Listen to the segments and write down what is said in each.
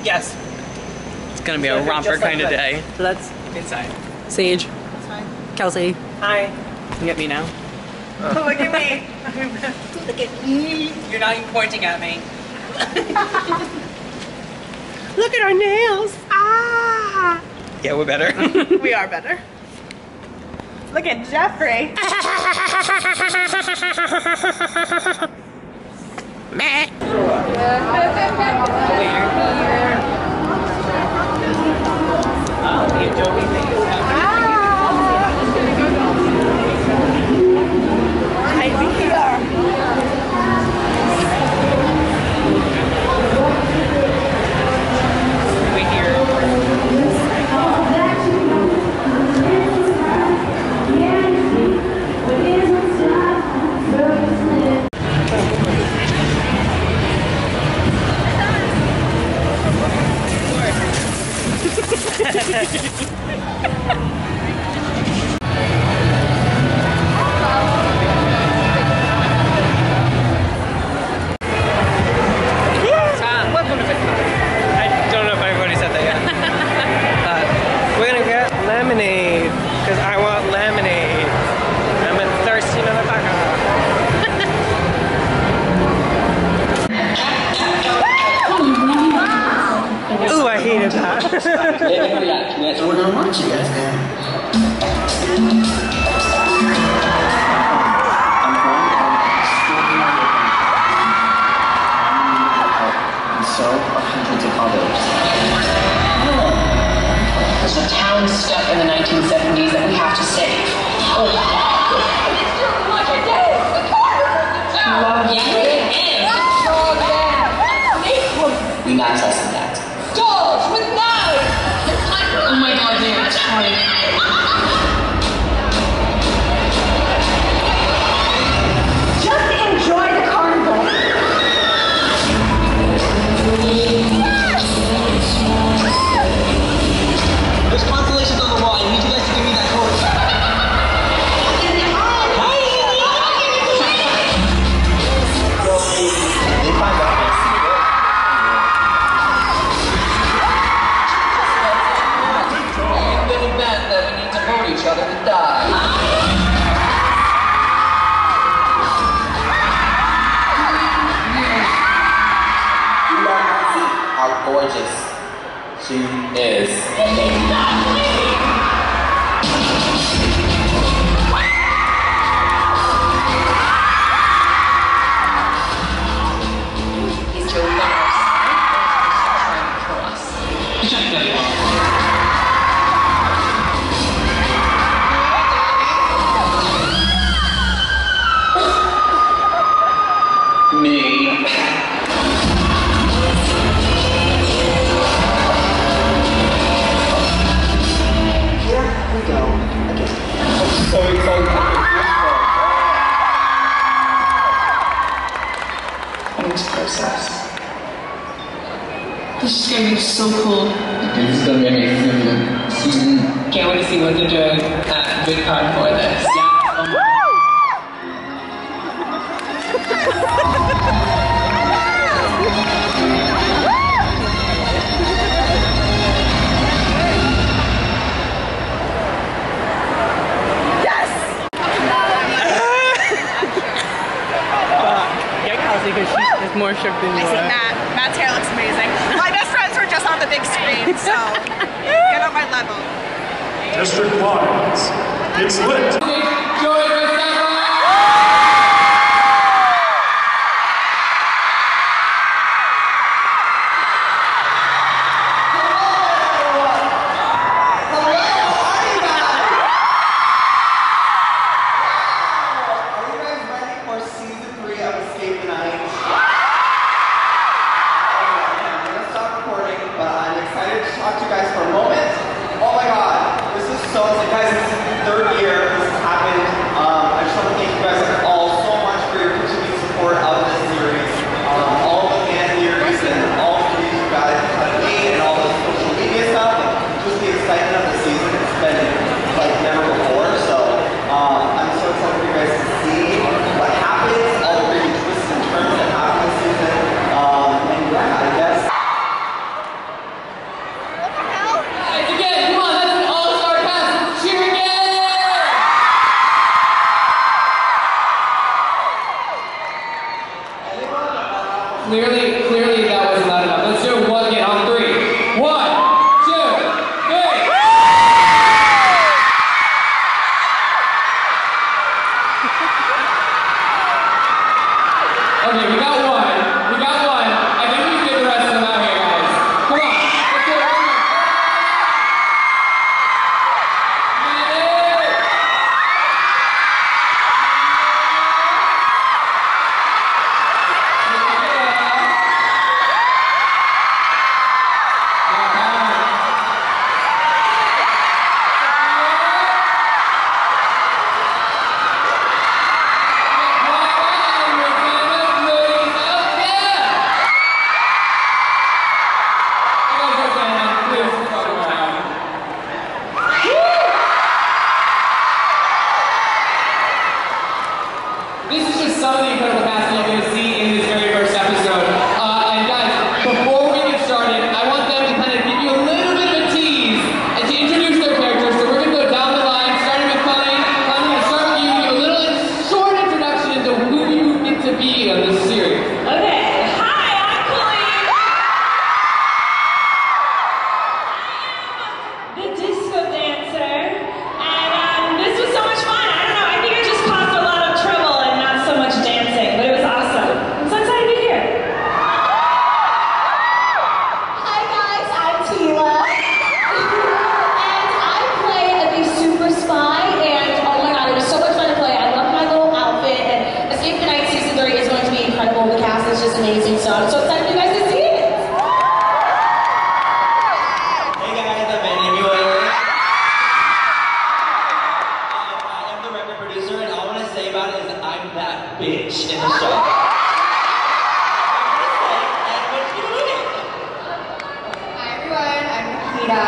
Yes. It's gonna be a romper kind of day. So that's Inside. Sage. That's fine. Kelsey. Hi. You get me now? Look at me. Look at me. You're not even pointing at me. Look at our nails. Ah. Yeah, we're better. We are better. Look at Jeffrey. Because I want lemonade. I'm a thirsty motherfucker. Ooh, I hated that. So we're gonna watch you guys now. And so are hundreds of others. There's a town stuck in the 1970s that we have to save. We not tested that. Dogs with knives! Oh my god, dude, that's funny. Just enjoy the carnival. There's constellations on the wall. I need you guys to give me that code. They find out. Big event that we need to vote each other to die. You don't see how gorgeous she is. He's really on our side. He's trying to kill us. Me. Here we go again. I'm so excited. Thanks, process. This is gonna be so cool. This is gonna be amazing. Can't wait to see what they're doing at VidCon for this. Yeah. Because she's more shook than you I see are. Matt. Matt's hair looks amazing. My best friends were just on the big screen, so get on my level. District Lines. It's lit. Guys, this is the third year this has happened. Clearly that wasn't loud enough. Let's do it one again on 3. 1, 2, 3. Okay, we got one. I think we can get the rest of them out here, guys. Come on. Let's do it one more. This is just some of the incredible cast that you're going to see in this very first episode. And guys, before we get started, I want them to kind of give you a little bit of a tease and to introduce their characters. So we're going to go down the line, starting with Colleen. I'm going to start with you, give a little short introduction into who you get to be on this series. Okay, hi, I'm Colleen. I am the disco dancer, and this was so much fun. I don't know, I think I just caused a lot of trouble and not so much dancing, but it was awesome. I'm so excited to be here. Hi guys, I'm Tila. And I play the super spy, and oh my god, it was so much fun to play. I love my little outfit, and Escape the Night Season 3 is going to be incredible. The cast is just amazing, so I'm so excited for you guys to see it. Hey guys, I'm Emmanuel. I am the record producer, and all I want to say about it is I'm that bitch in the show. Hi everyone, I'm Nikita.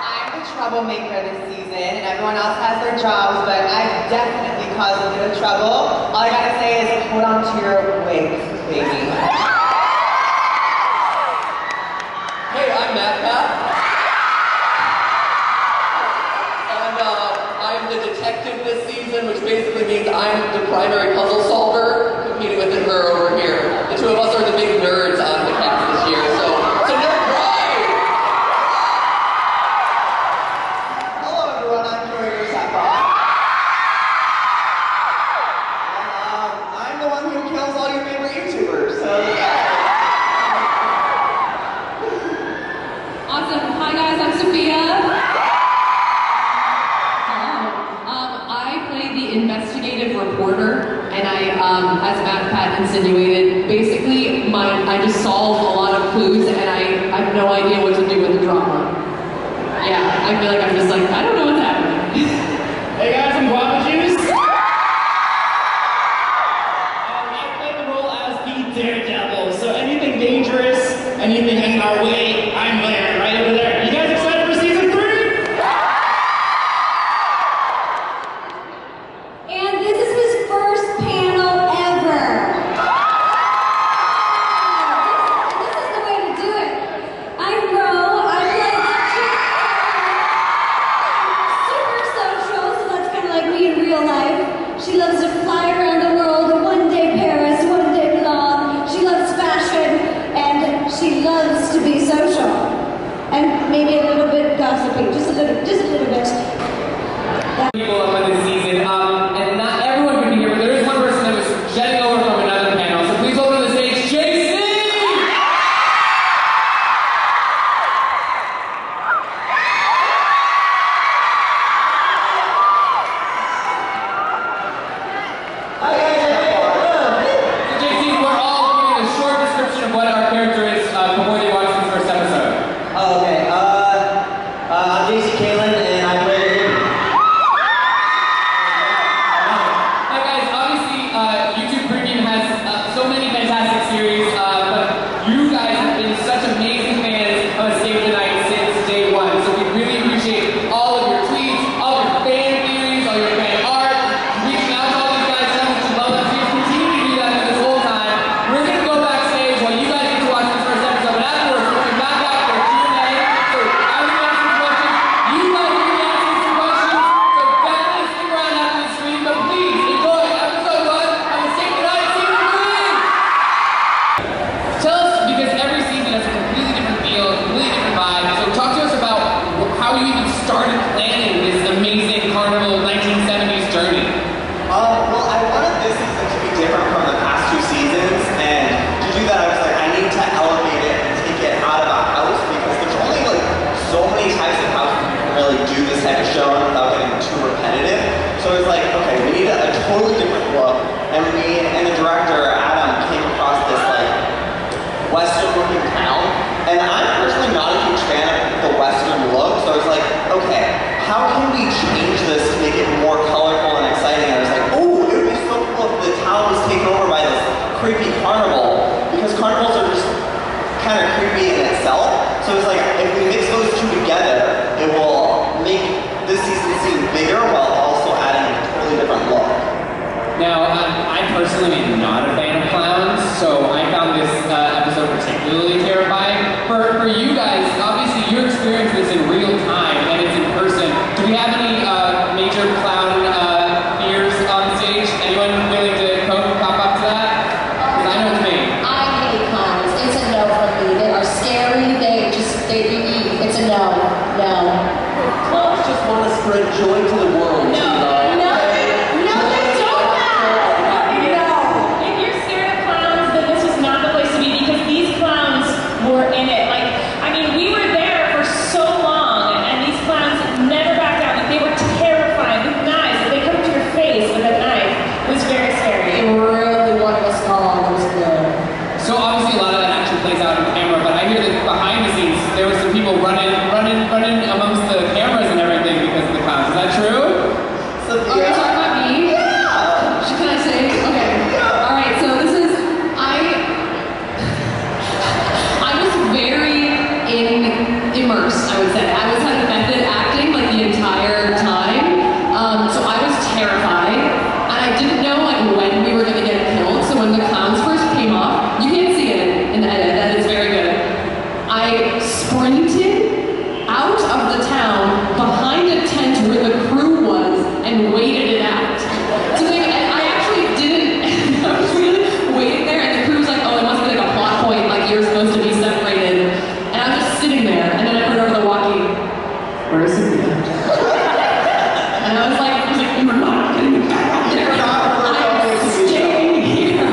I'm the troublemaker this season, and everyone else has their jobs, but I've definitely caused a bit of trouble. All I gotta say is hold on to your wigs, baby. Hey, I'm Matt Pat. And I'm the detective this season, which basically means I'm the primary puzzle solver, competing with her over here. The two of us are the big nerds on the cast this year, so nerd pride! Hello everyone, I'm Joey Rusappa. I'm the one who kills all your favorite YouTubers, so Awesome. Hi guys, I'm Sophia. I play the investigative reporter, and I, as Matt Pat insinuated, basically I just solve a lot of clues, and I have no idea what to do with the drama. Yeah, I feel like I'm just like, I don't know what's happening. Hey guys, I'm Guava Juice. I play the role as the Daredevil. So anything dangerous, anything in our way, I'm there, right over there. You guys excited for season 3? And this is his first panel ever. This is the way to do it. I'm Ro. I play the chick. Super totally different look, and me and the director, Adam, came across this like Western looking town, and I'm personally not a huge fan of the Western look, so I was like, okay, how can we change this to make it more colorful and exciting? And I was like, oh, it would be so cool if the town was taken over by this creepy carnival, because carnivals are just kind of creepy in itself. So it's like, if we mix those two together, it will make this season seem bigger while also adding a totally different look. Now, I personally am not a fan of clowns, so I found this episode particularly terrifying. For you guys, obviously you're experiencing this in real time and it's in person. Do we have any major clown fears on stage? Anyone willing to pop up to that? Because I know it's me. I hate clowns. It's a no from me. They are scary. They it's a no. No. Clowns just want to spread joy to the world. Running amongst the cameras and everything because of the clowns. Is that true? So, are you talking about me? Yeah! Can I say? Okay. Yeah. Alright, so this is, I was very immersed, I would say. I was having method acting like the entire time. So I was terrified. And I didn't know like when we were going to get killed. So when the clowns first came off, you can't see it in the edit, that is very good. I sprinted out of the town behind a tent where the crew was and waited it out. So I actually didn't, I was really waiting there and the crew was like, oh, it must be like a plot point, like you're supposed to be separated. And I was just sitting there and then I heard over the walkie, where is it? And I was like, you're not getting me back out there. I'm staying here.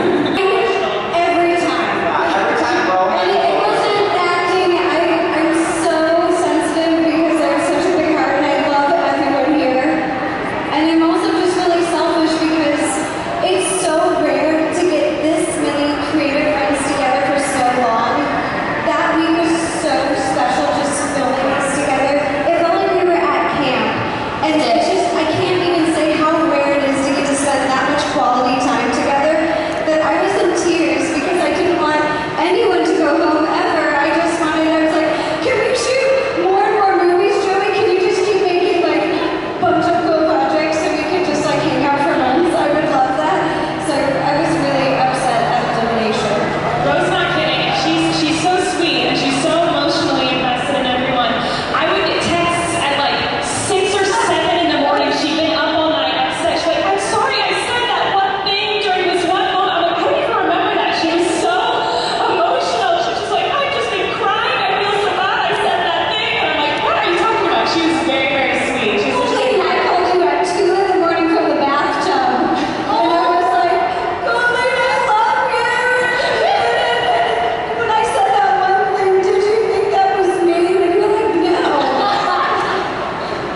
Every time. Every time, bro. And it wasn't acting. I'm so sensitive because I have such a big heart and I love everyone here. And I'm also just really selfish because it's so rare to get this many creative friends together for so long. That week was so special just filming this together. It felt like we were at camp. And it's just, I can't even say how rare it is to get to spend that much quality time together that I was in tears because I didn't want anyone to go home ever. I just wanted, I was like, can we shoot more and more movies, Joey? Can you just keep making like a bunch of cool projects so we can just like hang out for months? I would love that. So I was really upset at the donation. Rose's not kidding. She's so sweet and she's so emotionally invested in everyone. I would get texts at like 6 or 7 in the morning. She'd been up all night upset. She's like, I'm sorry I said that one thing during this one moment. I'm like, I don't even remember that. She was so emotional. She's just like, I've just been crying. I feel so bad I said that thing. And I'm like, what are you talking about? She was very, very sweet. She's just like, I called you at 2 in the morning from the bathtub. And I was like, Colleen, I love you. When I said that one thing, did you think that was me? And you're like, no.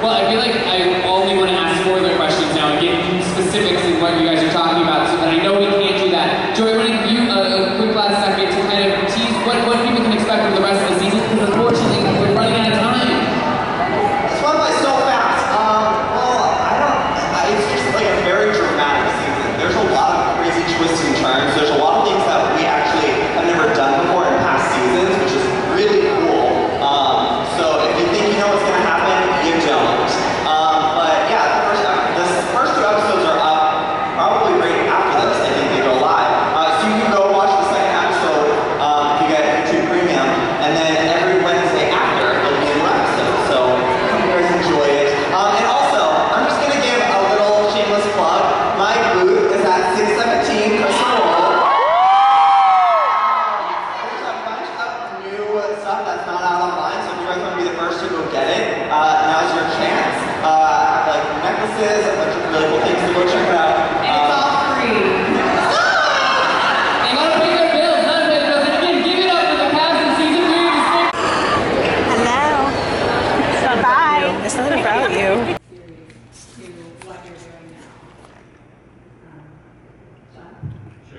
Well, I feel like I only want to ask further questions now and get specifics in what you guys are talking about, so that I know we can't do that. Joey, I want to give you a quick last second to kind of tease what people can expect from the rest of the season, because unfortunately we're running out of time. It's went by so fast. It's just like a very dramatic season. There's a lot of crazy twists and turns. There's a lot of things that we actually have never done before in past seasons, which is really cool. So if you think you know what's going to happen, you don't. But yeah, the first 2 episodes are up probably right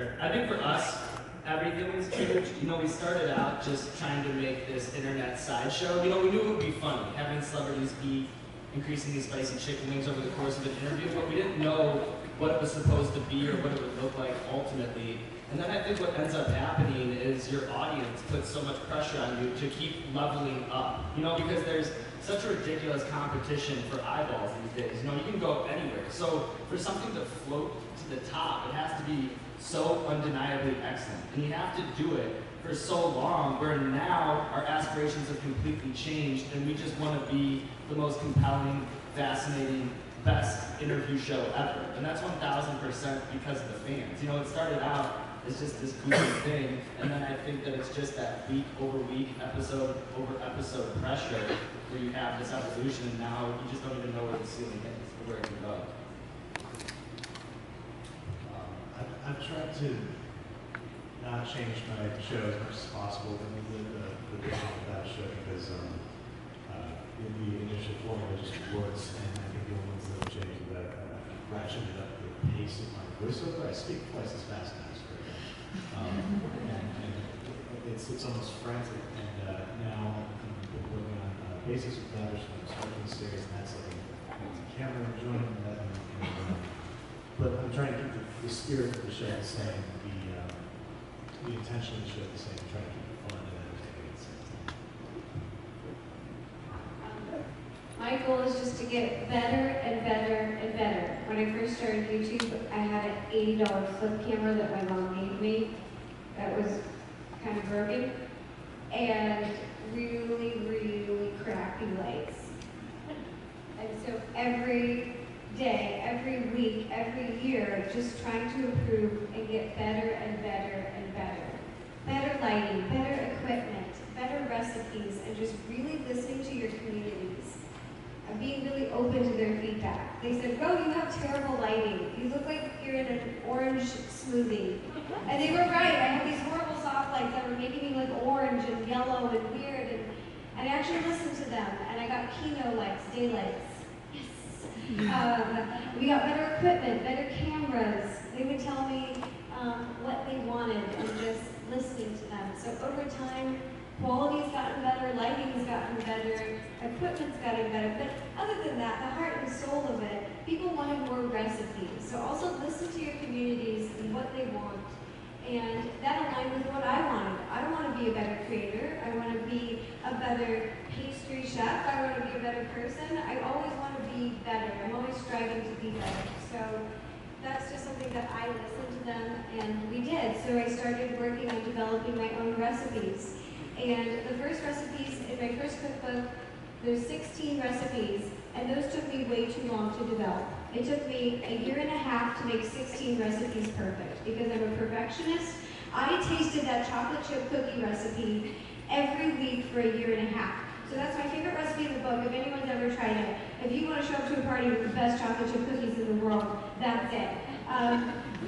Sure. I think for us, everything was huge. You know, we started out just trying to make this internet sideshow. You know, we knew it would be funny, having celebrities eat increasingly spicy chicken wings over the course of an interview, but we didn't know what it was supposed to be or what it would look like ultimately. And then I think what ends up happening is your audience puts so much pressure on you to keep leveling up. You know, because there's such a ridiculous competition for eyeballs these days. You know, you can go anywhere. So for something to float to the top, it has to be so undeniably excellent. And you have to do it for so long, where now our aspirations have completely changed and we just want to be the most compelling, fascinating, best interview show ever. And that's 1000% because of the fans. You know, it started out as just this goofy thing, and then I think that it's just that week over week, episode over episode pressure where you have this evolution, and now you just don't even know where the ceiling is or where it can go. I've tried to not change my show as much as possible when we did the vision of that show, because in the initial formula just works, and I think the only ones that have changed that ratcheted up the pace of my voiceover. I speak twice as fast now, and it's almost frantic. And now I'm working on basics with that, which I'm starting the series, and that's like a camera joining that. But I'm trying to keep the spirit of the show the same, the intention of the show the same, trying to keep it fun and entertaining at the same time. My goal is just to get better and better and better. When I first started YouTube, I had an $80 flip camera that my mom gave me that was kind of broken, and really, really crappy lights. And so every day, every week, every year, just trying to improve and get better and better and better. Better lighting, better equipment, better recipes, and just really listening to your communities. And being really open to their feedback. They said, "Oh, you have terrible lighting. You look like you're in an orange smoothie." And they were right. I had these horrible soft lights that were making me look orange and yellow and weird. And I actually listened to them, and I got Kino lights, daylights. We got better equipment, better cameras. They would tell me what they wanted and just listening to them. So over time, quality's gotten better, lighting's gotten better, equipment's gotten better. But other than that, the heart and soul of it, people wanted more recipes. So also listen to your communities and what they want. And that aligned with what I wanted. I want to be a better creator. I want to be a better pastry chef. I want to be a better person. I always want to be better. I'm always striving to be better. So that's just something that I listened to them, and we did. So I started working on developing my own recipes. And the first recipes in my first cookbook, there's 16 recipes, and those took me way too long to develop. It took me a year and a half to make 16 recipes perfect, because I'm a perfectionist. I tasted that chocolate chip cookie recipe every week for a year and a half. So that's my favorite recipe in the book, if anyone's ever tried it. If you want to show up to a party with the best chocolate chip cookies in the world, that's it.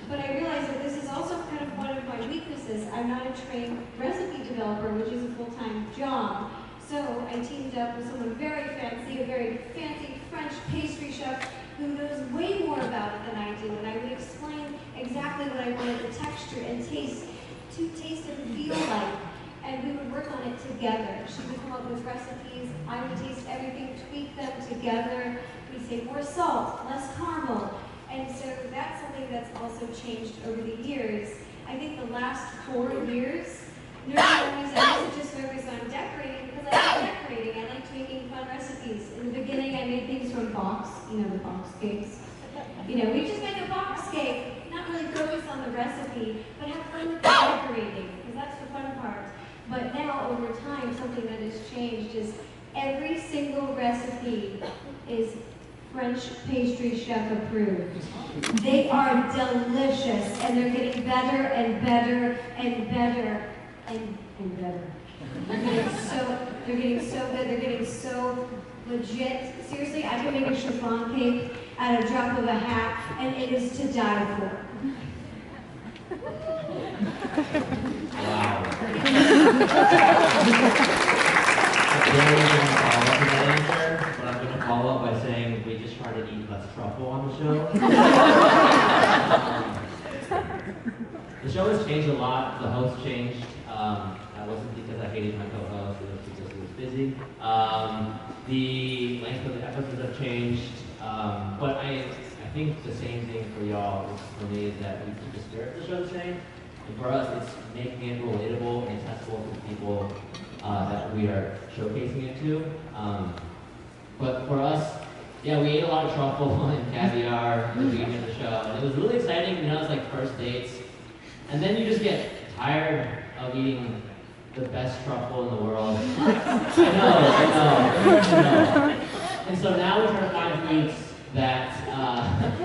But I realized that this is also kind of one of my weaknesses. I'm not a trained recipe developer, which is a full-time job. So I teamed up with someone very fancy, a very fancy French pastry chef who knows way more about it than I do, and I would explain exactly what I wanted the texture and taste and feel like, and we would work on it together. She would come up with recipes, I would taste everything, tweak them together. We'd say more salt, less caramel, and so that's something that's also changed over the years. I think the last 4 years, I used to just focus on decorating because I like decorating. I liked making fun recipes. In the beginning, I made things from box, the box cakes. We just make a box cake, not really focus on the recipe, but have fun with the decorating, because that's the fun part. But now, over time, something that has changed is every single recipe is French pastry chef approved. They are delicious, and they're getting better and better and better. And better. They're getting so good, they're getting so legit. Seriously, I can make a chiffon cake at a drop of a hat, and it is to die for. Wow. I'm going to follow up by saying we just try to eat less truffle on the show. The changed a lot. The host changed. That wasn't because I hated my co-host, it was because he was busy. The length of the episodes have changed. But I think the same thing for y'all, for me, is that we keep the spirit of the show the same. And for us, it's making it relatable and accessible to people that we are showcasing it to. But for us, yeah, we ate a lot of truffle and caviar at the beginning of the show, and it was really exciting. You know, it's like first dates, and then you just get tired of eating the best truffle in the world. I know. And so now we try to find foods that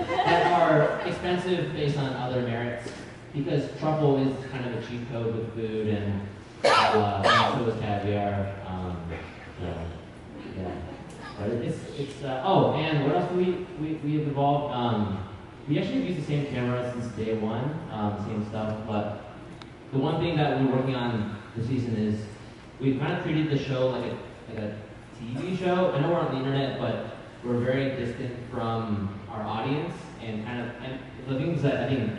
that are expensive based on other merits, because truffle is kind of a cheat code with food, and so is caviar. Yeah. But oh, and what else do we have evolved? We actually use the same camera since day one, same stuff, but the one thing that we're working on this season is we've kind of treated the show like a TV show. I know we're on the internet, but we're very distant from our audience, and the things that I think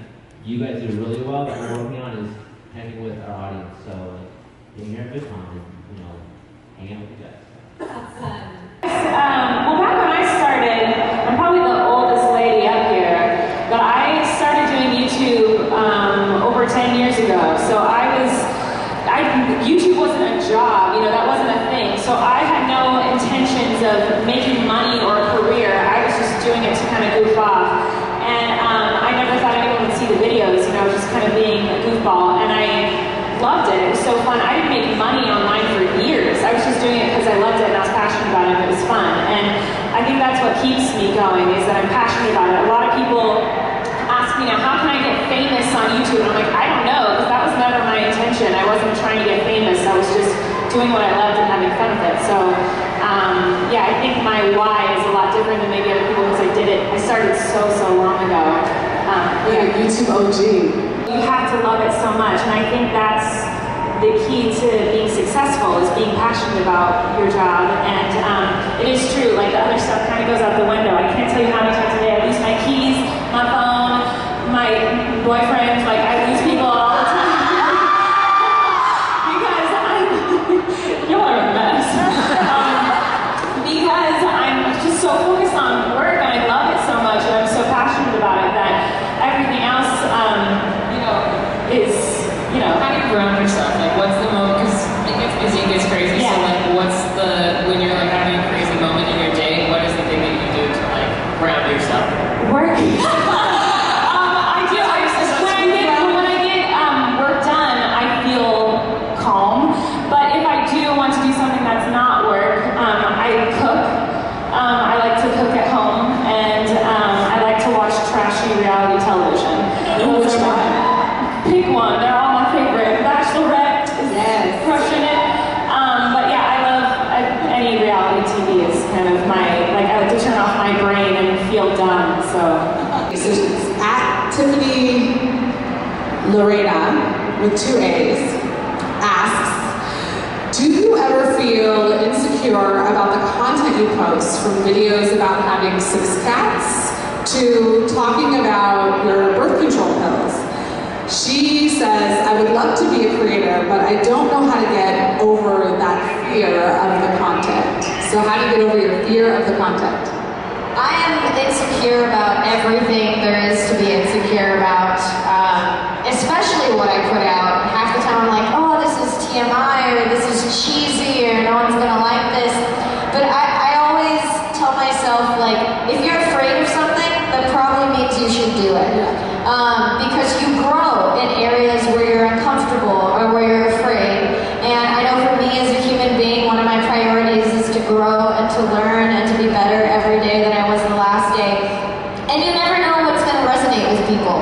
you guys do really well that we're working on is hanging with our audience. So like being here at VidCon and hanging out with you guys. Well, back when I started, I'm probably the oldest lady up here, but I started doing YouTube over 10 years ago. So YouTube wasn't a job, that wasn't a thing. So I had no intentions of making money or a career. I was just doing it to kind of goof off. And I never thought anyone would see the videos, I was just kind of being a goofball. And I loved it. It was so fun. I didn't make money online for years. I was just doing it because I loved it and I was passionate about it and it was fun. And I think that's what keeps me going, is that I'm passionate about it. A lot of people ask me now, how can I get famous on YouTube? And I'm like, I don't know, because that was never my intention. I wasn't trying to get famous. I was just doing what I loved and having fun with it. So yeah, I think my why is a lot different than maybe other people, because I did it. I started so long ago. Yeah, YouTube OG. You have to love it so much, and I think that's the key to being successful, is being passionate about your job. And it is true, like the other stuff kind of goes out the window. I can't tell you how many times a day I lose my keys, my phone, my boyfriend, like I lose people all the time. Because y'all are a mess. Because I'm just so focused on work and I love it so much and I'm so passionate about it that everything else, is, How do you ground yourself? Like, what's the moment? Because it gets busy, it gets crazy. Yeah. So, like, when you're like having a crazy moment in your day, what is the thing that you do to like ground yourself? Work. I do. When I get work done, I feel calm. But if I do want to do something that's not work, I cook. I like to cook at home, and I like to watch trashy reality television. Which one? Pick one. They're all my favorite. Bachelorette is crushing it. But yeah, I love any reality TV. Is kind of I like to turn off my brain and feel done. So At Tiffany Lorena with 2 A's asks, do you ever feel insecure about the content you post, from videos about having 6 cats to talking about your birth control pills? She says, I would love to be a creator, but I don't know how to get over that fear of the content. So how do you get over your fear of the content? I am insecure about everything there is to be insecure about, especially what I put out. Half the time I'm like, oh, this is TMI, or this is cheesy, or no one's gonna like this. But I always tell myself, like, if you're afraid of something, that probably means you should do it. Because you grow in areas where you're uncomfortable or where you're afraid. And I know for me as a human being, one of my priorities is to grow and to learn and to be better every day than I was the last day. And you never know what's going to resonate with people,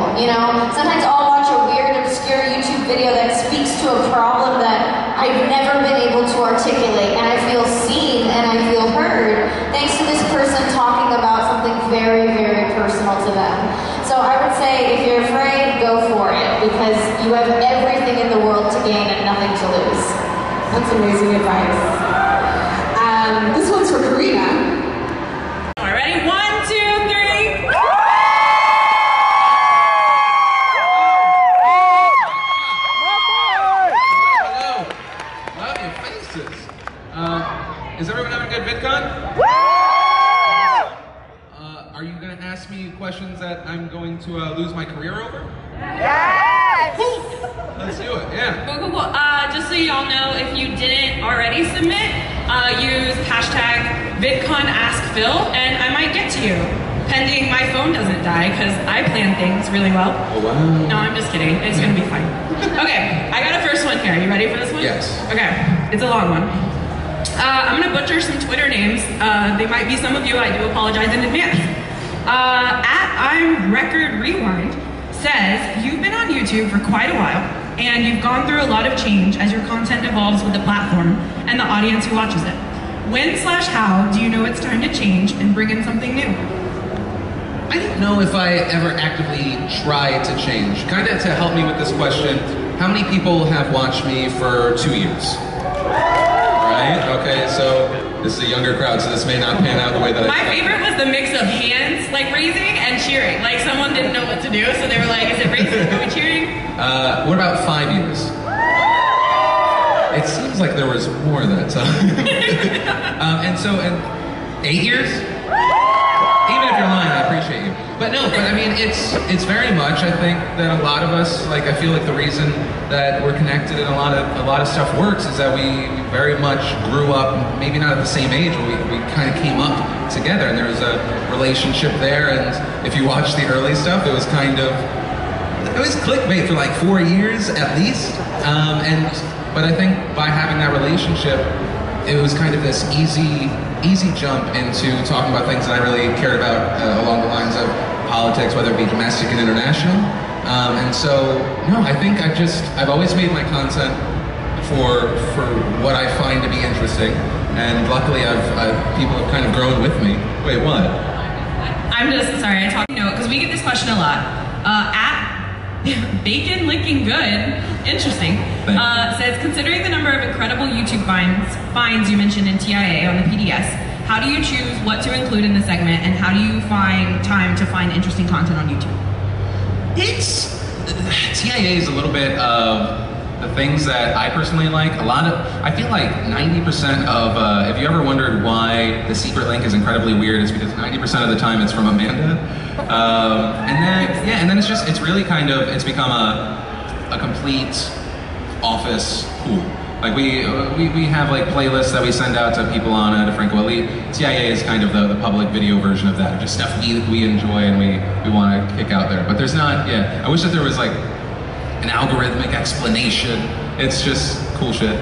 Sometimes I'll watch a weird, obscure YouTube video that speaks to a problem that I've never been able to articulate, and I feel seen and I feel heard thanks to this person talking about something very, very personal to them. So I would say, if you're afraid, go for it, because you have everything in the world to gain and nothing to lose. That's amazing advice. This one's for Karina. All right, ready? 1, 2, 3. career over? Yes! Cool. Let's do it, yeah. Cool. Just so you all know, if you didn't already submit, use hashtag VidConAskPhil, and I might get to you. Pending my phone doesn't die, because I plan things really well. Oh, wow. No, I'm just kidding. It's gonna be fine. Okay, I got a first one here. You ready for this one? Yes. Okay, it's a long one. I'm gonna butcher some Twitter names. They might be some of you. I do apologize in advance. I'm Record Rewind says, you've been on YouTube for quite a while, and you've gone through a lot of change as your content evolves with the platform and the audience who watches it. When/how do you know it's time to change and bring in something new? I don't know if I ever actively try to change. Kind of to help me with this question, how many people have watched me for 2 years? Right? Okay, so this is a younger crowd, so this may not pan out the way that My favorite was the mix of hands, like raising and cheering. Like someone didn't know what to do, so they were like, is it raising? Are we cheering? What about 5 years? It seems like there was more that time. and 8 years? Even if you're lying, I appreciate you. But no, I mean, it's very much, I think, that a lot of us, like, I feel like the reason that we're connected and a lot of stuff works is that we very much grew up, maybe not at the same age, but we kind of came up together, and there was a relationship there, and if you watch the early stuff, it was clickbait for like 4 years at least, but I think by having that relationship, it was kind of this easy jump into talking about things that I really cared about along the lines of politics, whether it be domestic and international. And so, no, I think I've always made my content for what I find to be interesting, and luckily people have kind of grown with me. Wait, what? I'm just sorry, I talk because we get this question a lot. At Bacon Licking Good, interesting, says, considering the number of incredible YouTube finds you mentioned in TIA on the PDS, how do you choose what to include in the segment, and how do you find time to find interesting content on YouTube? TIA is a little bit of the things that I personally like. I feel like 90% of, if you ever wondered why the secret link is incredibly weird, it's because 90% of the time it's from Amanda. And then it's really kind of, it's become a complete office pool. Like we have like playlists that we send out to people on Defranco Elite. TIA is kind of the public video version of that, just stuff we enjoy and we want to kick out there. But there's not, I wish that there was like an algorithmic explanation. It's just cool shit.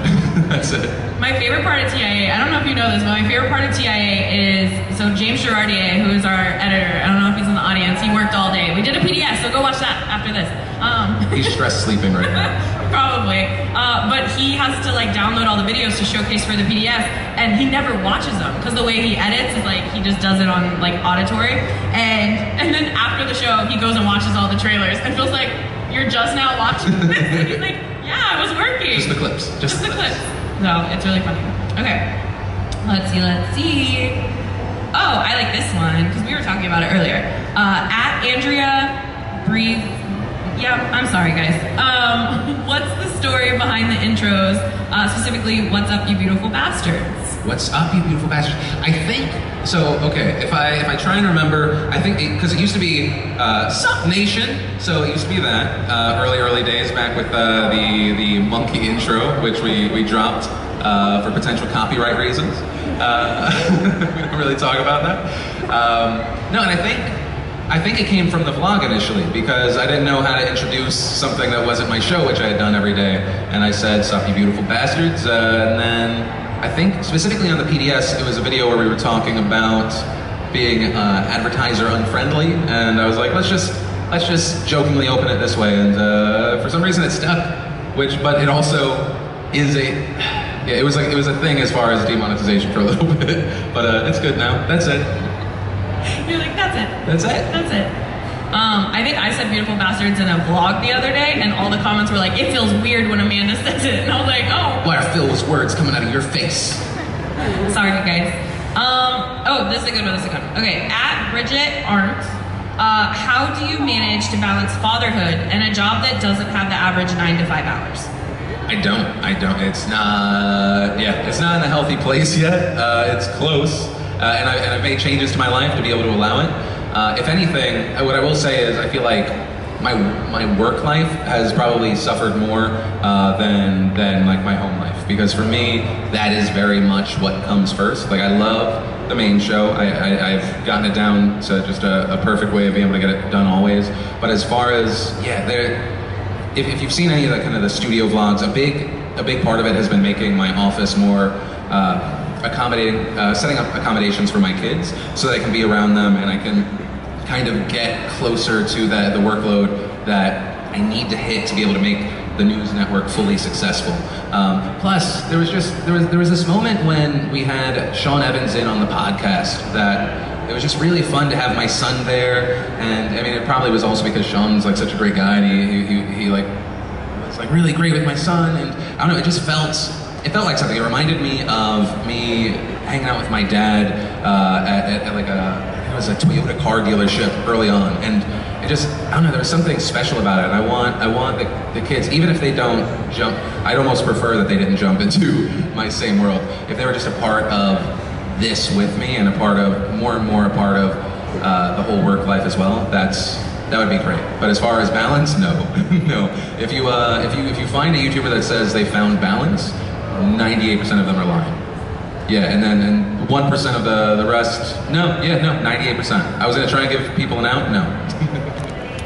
That's it. My favorite part of TIA, I don't know if you know this, but my favorite part of TIA is, so James Girardier, who is our editor, I don't know if he's in the audience, he worked all day. We did a PDS, so go watch that after this. He's stress sleeping right now. Probably. But he has to like download all the videos to showcase for the PDS, and he never watches them, because the way he edits is like, he just does it on like auditory, and then after the show, he goes and watches all the trailers, and feels like, you're just now watching this? And he's like, yeah, I was working. Just the clips. Just the clips. No, it's really funny. Okay. Let's see. Oh, I like this one, because we were talking about it earlier. At Andrea Breathe. Yeah, I'm sorry, guys. What's the story behind the intros? Specifically, what's up, you beautiful bastards? What's up, you beautiful bastards? I think, so, okay, if I try and remember, I think, because it used to be Sup Nation, so it used to be that, early days, back with the monkey intro, which we dropped for potential copyright reasons. We don't really talk about that. No, and I think it came from the vlog initially, because I didn't know how to introduce something that wasn't my show, which I had done every day, and I said, sup, you beautiful bastards, and then I think specifically on the PDS, it was a video where we were talking about being advertiser unfriendly, and I was like, let's just jokingly open it this way, and for some reason it stuck, but it also is it was a thing as far as demonetization for a little bit, but it's good now. That's it. You're like, that's it. That's it. That's it. I think I said beautiful bastards in a vlog the other day, and all the comments were like, it feels weird when Amanda says it, and I was like, oh. Why are Phil's words coming out of your face? Sorry, guys. Oh, this is a good one, Okay, at Bridget Arndt, how do you manage to balance fatherhood and a job that doesn't have the average 9 to 5 hours? I don't. It's not in a healthy place yet. It's close. And I've made changes to my life to be able to allow it. If anything, what I will say is I feel like my work life has probably suffered more than like my home life, because for me that is very much what comes first. Like, I love the main show. I've gotten it down to just a perfect way of being able to get it done always. But as far as if you've seen any of the kind of the studio vlogs, a big part of it has been making my office more accommodating, setting up accommodations for my kids so that I can be around them and I can kind of get closer to the workload that I need to hit to be able to make the news network fully successful. Plus, there was this moment when we had Sean Evans in on the podcast that it was just really fun to have my son there, and I mean, it probably was also because Sean's like such a great guy, and he like was like really great with my son, and I don't know, it felt like something. It reminded me of me hanging out with my dad at like it was a Toyota car dealership early on, and I don't know, there was something special about it. I want the kids, even if they don't jump, I'd almost prefer that they didn't jump into my same world. If they were just a part of this with me and more and more a part of the whole work life as well, that would be great. But as far as balance, no, no. If you find a YouTuber that says they found balance, 98% of them are lying. Yeah, and then 1% of the rest, no, 98%. I was gonna try and give people an out, no.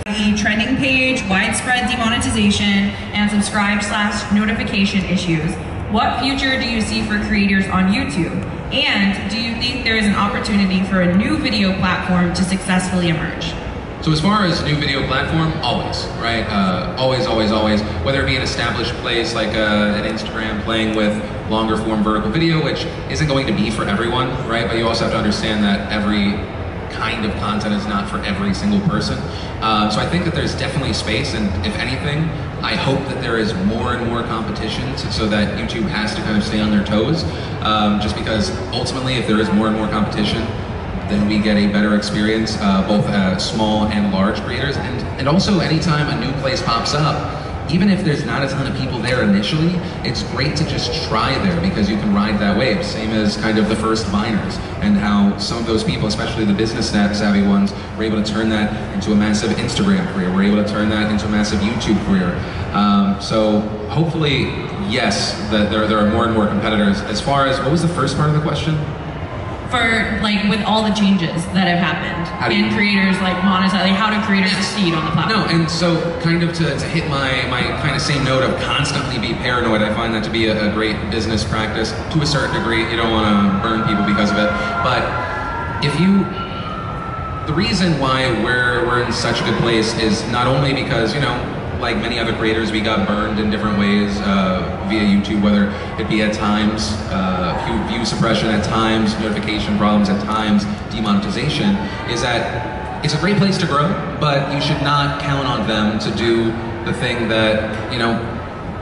The trending page, widespread demonetization, and subscribe/notification issues. What future do you see for creators on YouTube? And do you think there is an opportunity for a new video platform to successfully emerge? So as far as new video platform, always, right? Always. Whether it be an established place like an Instagram playing with longer form vertical video, which isn't going to be for everyone, right? But you also have to understand that every kind of content is not for every single person. So I think that there's definitely space, and if anything, I hope that there is more and more competition so that YouTube has to kind of stay on their toes. Just because ultimately, if there is more and more competition, then we get a better experience, both small and large creators. And also, anytime a new place pops up, even if there's not a ton of people there initially, it's great to just try there because you can ride that wave. Same as kind of the first Viners, and how some of those people, especially the business savvy ones, were able to turn that into a massive Instagram career, were able to turn that into a massive YouTube career. So hopefully, yes, that there are more and more competitors. As far as, what was the first part of the question? For like with all the changes that have happened and creators like monetize, like how do creators succeed on the platform? No, and so kind of to hit my kind of same note of constantly be paranoid, I find that to be a great business practice to a certain degree. You don't want to burn people because of it, but the reason why we're in such a good place is not only because, you know, like many other creators, we got burned in different ways via YouTube, whether it be at times view suppression, at times notification problems, at times demonetization, is that it's a great place to grow, but you should not count on them to do the thing that, you know,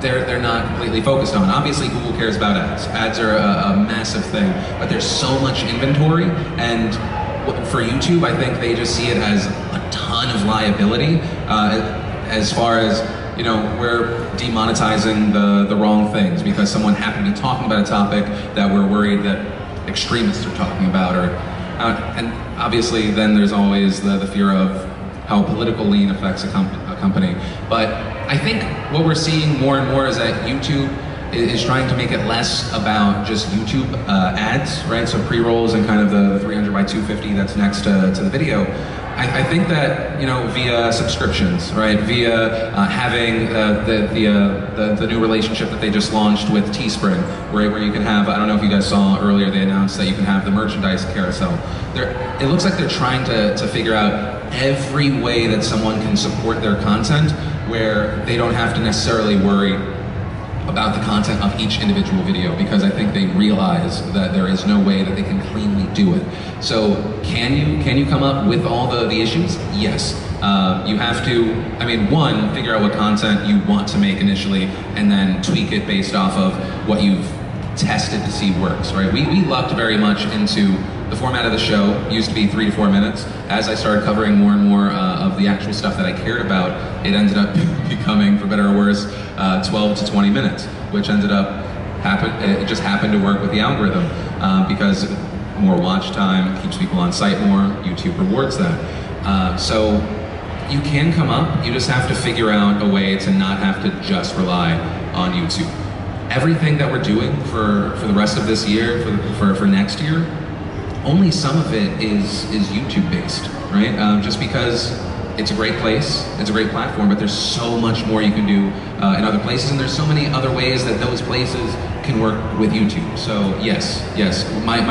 they're not completely focused on. Obviously, Google cares about ads. Ads are a massive thing, but there's so much inventory, and for YouTube, I think they just see it as a ton of liability. As far as, you know, we're demonetizing the wrong things because someone happened to be talking about a topic that we're worried that extremists are talking about, or and obviously then there's always the fear of how political lean affects a company. But I think what we're seeing more and more is that YouTube is trying to make it less about just YouTube ads, right? So pre-rolls and kind of the 300 by 250 that's next to the video. I think that, you know, via subscriptions, right? Via having the new relationship that they just launched with Teespring, where you can have, I don't know if you guys saw earlier, they announced that you can have the merchandise carousel. It looks like they're trying to figure out every way that someone can support their content where they don't have to necessarily worry about the content of each individual video, because I think they realize that there is no way that they can cleanly do it. So can you come up with all the issues? Yes. You have to, I mean, one, figure out what content you want to make initially, and then tweak it based off of what you've tested to see works, right? We lucked very much into the format of the show. It used to be 3 to 4 minutes. As I started covering more and more of the actual stuff that I cared about, it ended up becoming, for better or worse, 12 to 20 minutes, which ended up it just happened to work with the algorithm, because more watch time keeps people on site more. YouTube rewards that. So you can come up, you just have to figure out a way to not have to just rely on YouTube. Everything that we're doing for the rest of this year, for next year, only some of it is YouTube based, right? Just because it's a great place, it's a great platform, but there's so much more you can do in other places, and there's so many other ways that those places can work with YouTube. So yes, my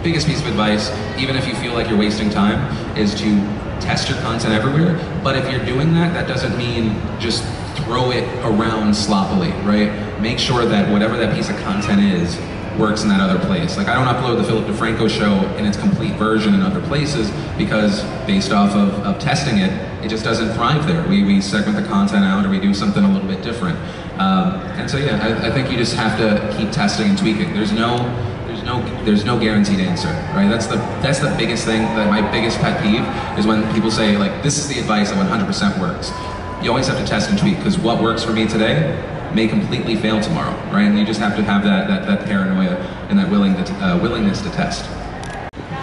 biggest piece of advice, even if you feel like you're wasting time, is to test your content everywhere. But if you're doing that, that doesn't mean just throw it around sloppily, right? Make sure that whatever that piece of content is works in that other place. Like, I don't upload the Philip Defranco show in its complete version in other places because based off of testing it, it just doesn't thrive there. We segment the content out, or we do something a little bit different. And so yeah, I think you just have to keep testing and tweaking. There's no guaranteed answer, right? That's the biggest thing, my biggest pet peeve is when people say, like, this is the advice that 100% works. You always have to test and tweak, because what works for me today may completely fail tomorrow, right? And you just have to have that paranoia and that willingness to test.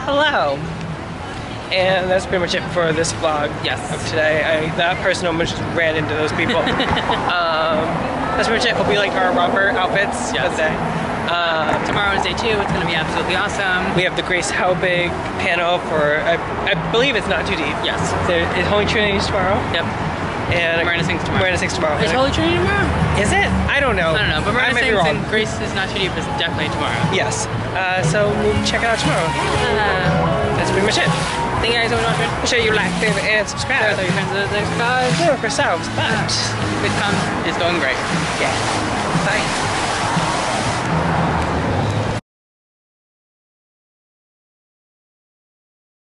Hello. And that's pretty much it for this vlog of today. That person almost just ran into those people. That's pretty much it. Hope you like our romper outfits for the day. Tomorrow is day 2. It's going to be absolutely awesome. We have the Grace How Big panel for, I believe it's not too deep. Yes. Is Holy Trinity tomorrow? Yep. And Miranda sings tomorrow. Miranda sings tomorrow. Is Holy Trinity tomorrow? Is it? I don't know. I don't know, but Miranda sings and Grace is not too deep is definitely tomorrow. Yes. So we'll check it out tomorrow. That's pretty much it. Thank you guys so much for watching. Make sure you like, favorite, and subscribe. Tell your friends to subscribe. Do it for yourselves. But VidCon is going great. Yeah. Bye.